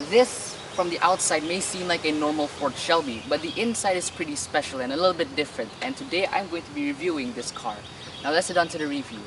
This from the outside may seem like a normal Ford Shelby, but the inside is pretty special and a little bit different, and today I'm going to be reviewing this car. Now let's head on to the review.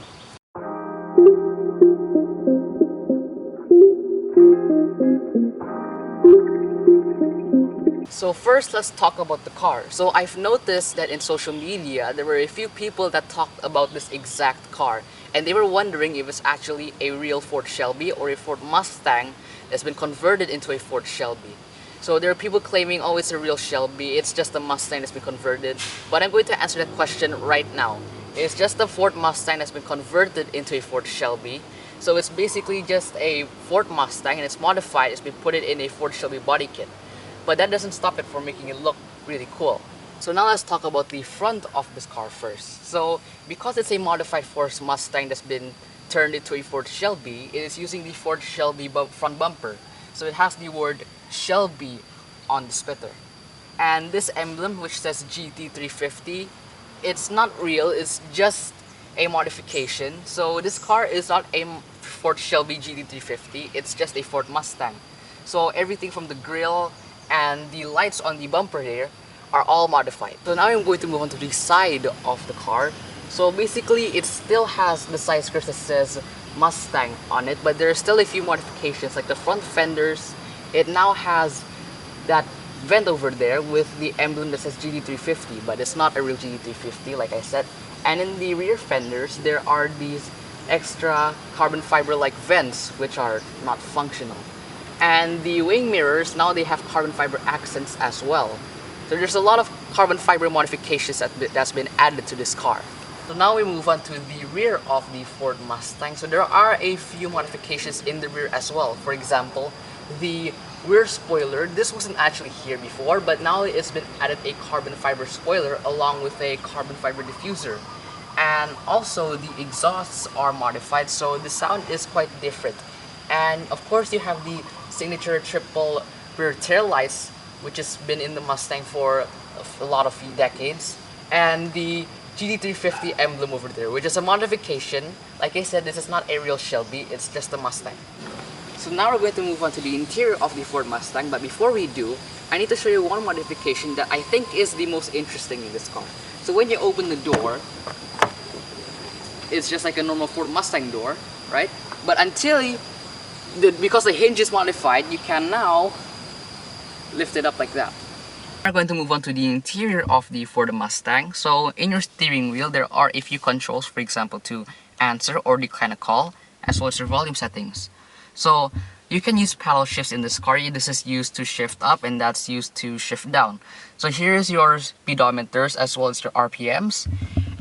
So first, let's talk about the car. So I've noticed that in social media, there were a few people that talked about this exact car, and they were wondering if it's actually a real Ford Shelby or a Ford Mustang that's been converted into a Ford Shelby. So there are people claiming, oh, it's a real Shelby, it's just a Mustang that's been converted. But I'm going to answer that question right now. It's just a Ford Mustang that's been converted into a Ford Shelby. So it's basically just a Ford Mustang and it's modified, it's been put in a Ford Shelby body kit. But that doesn't stop it from making it look really cool. So now let's talk about the front of this car first. So because it's a modified Ford Mustang that's been turned into a Ford Shelby, it is using the Ford Shelby front bumper. So it has the word Shelby on the splitter. And this emblem, which says GT350, it's not real, it's just a modification. So this car is not a Ford Shelby GT350, it's just a Ford Mustang. So everything from the grille and the lights on the bumper here are all modified. So now I'm going to move on to the side of the car. So basically it still has the side skirts that says Mustang on it, but there are still a few modifications, like the front fenders. It now has that vent over there with the emblem that says GT350, but it's not a real GT350 like I said. And in the rear fenders there are these extra carbon fiber like vents which are not functional. And the wing mirrors, now they have carbon fiber accents as well. So there's a lot of carbon fiber modifications that's been added to this car. So now we move on to the rear of the Ford Mustang. So there are a few modifications in the rear as well. For example, the rear spoiler, this wasn't actually here before, but now it's been added a carbon fiber spoiler along with a carbon fiber diffuser. And also the exhausts are modified, so the sound is quite different. And of course you have the signature triple rear tail lights, which has been in the Mustang for a lot of decades, and the GT350 emblem over there, which is a modification. Like I said, this is not a real Shelby, it's just a Mustang. So now we're going to move on to the interior of the Ford Mustang, but before we do, I need to show you one modification that I think is the most interesting in this car. So when you open the door, it's just like a normal Ford Mustang door, right? But because the hinge is modified, you can now lift it up like that. We're going to move on to the interior of the Ford Mustang. So in your steering wheel, there are a few controls, for example, to answer or decline a call, as well as your volume settings. So you can use paddle shifts in this car. This is used to shift up and that's used to shift down. So here's your speedometers as well as your RPMs.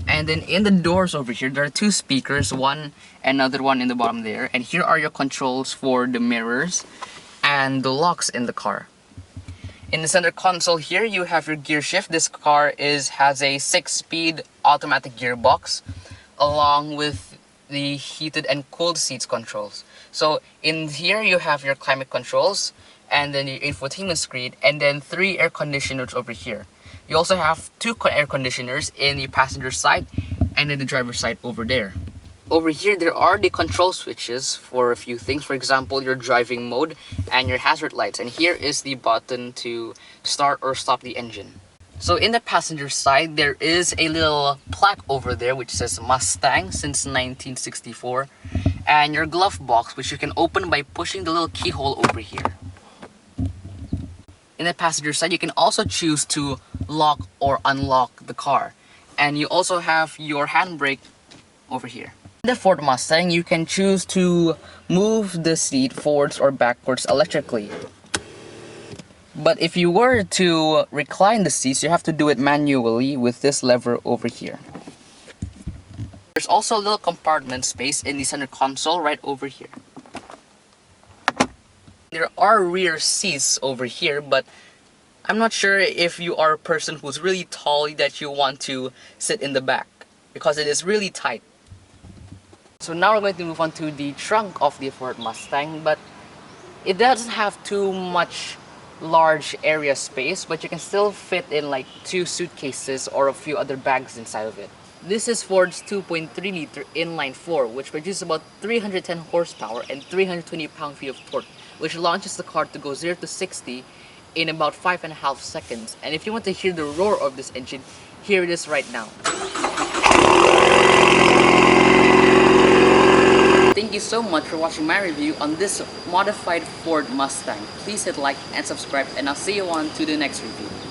And then in the doors over here, there are two speakers, one and another one in the bottom there. And here are your controls for the mirrors and the locks in the car. In the center console here, you have your gear shift. This car has a 6-speed automatic gearbox along with the heated and cooled seats controls. So in here you have your climate controls and then your infotainment screen and then 3 air conditioners over here. You also have 2 air conditioners in the passenger side and in the driver's side over there. Over here, there are the control switches for a few things. For example, your driving mode and your hazard lights. And here is the button to start or stop the engine. So in the passenger side, there is a little plaque over there which says Mustang since 1964. And your glove box, which you can open by pushing the little keyhole over here. In the passenger side, you can also choose to lock or unlock the car. And you also have your handbrake over here. In the Ford Mustang, you can choose to move the seat forwards or backwards electrically. But if you were to recline the seats, you have to do it manually with this lever over here. There's also a little compartment space in the center console right over here. There are rear seats over here, but I'm not sure if you are a person who's really tall that you want to sit in the back because it is really tight. So now we're going to move on to the trunk of the Ford Mustang, but it doesn't have too much large area space, but you can still fit in like 2 suitcases or a few other bags inside of it. This is Ford's 2.3-liter inline 4, which produces about 310 horsepower and 320 pound-feet of torque, which launches the car to go 0 to 60 in about 5.5 seconds. And if you want to hear the roar of this engine, here it is right now. Thank you so much for watching my review on this modified Ford Mustang. Please hit like and subscribe, and I'll see you on to the next review.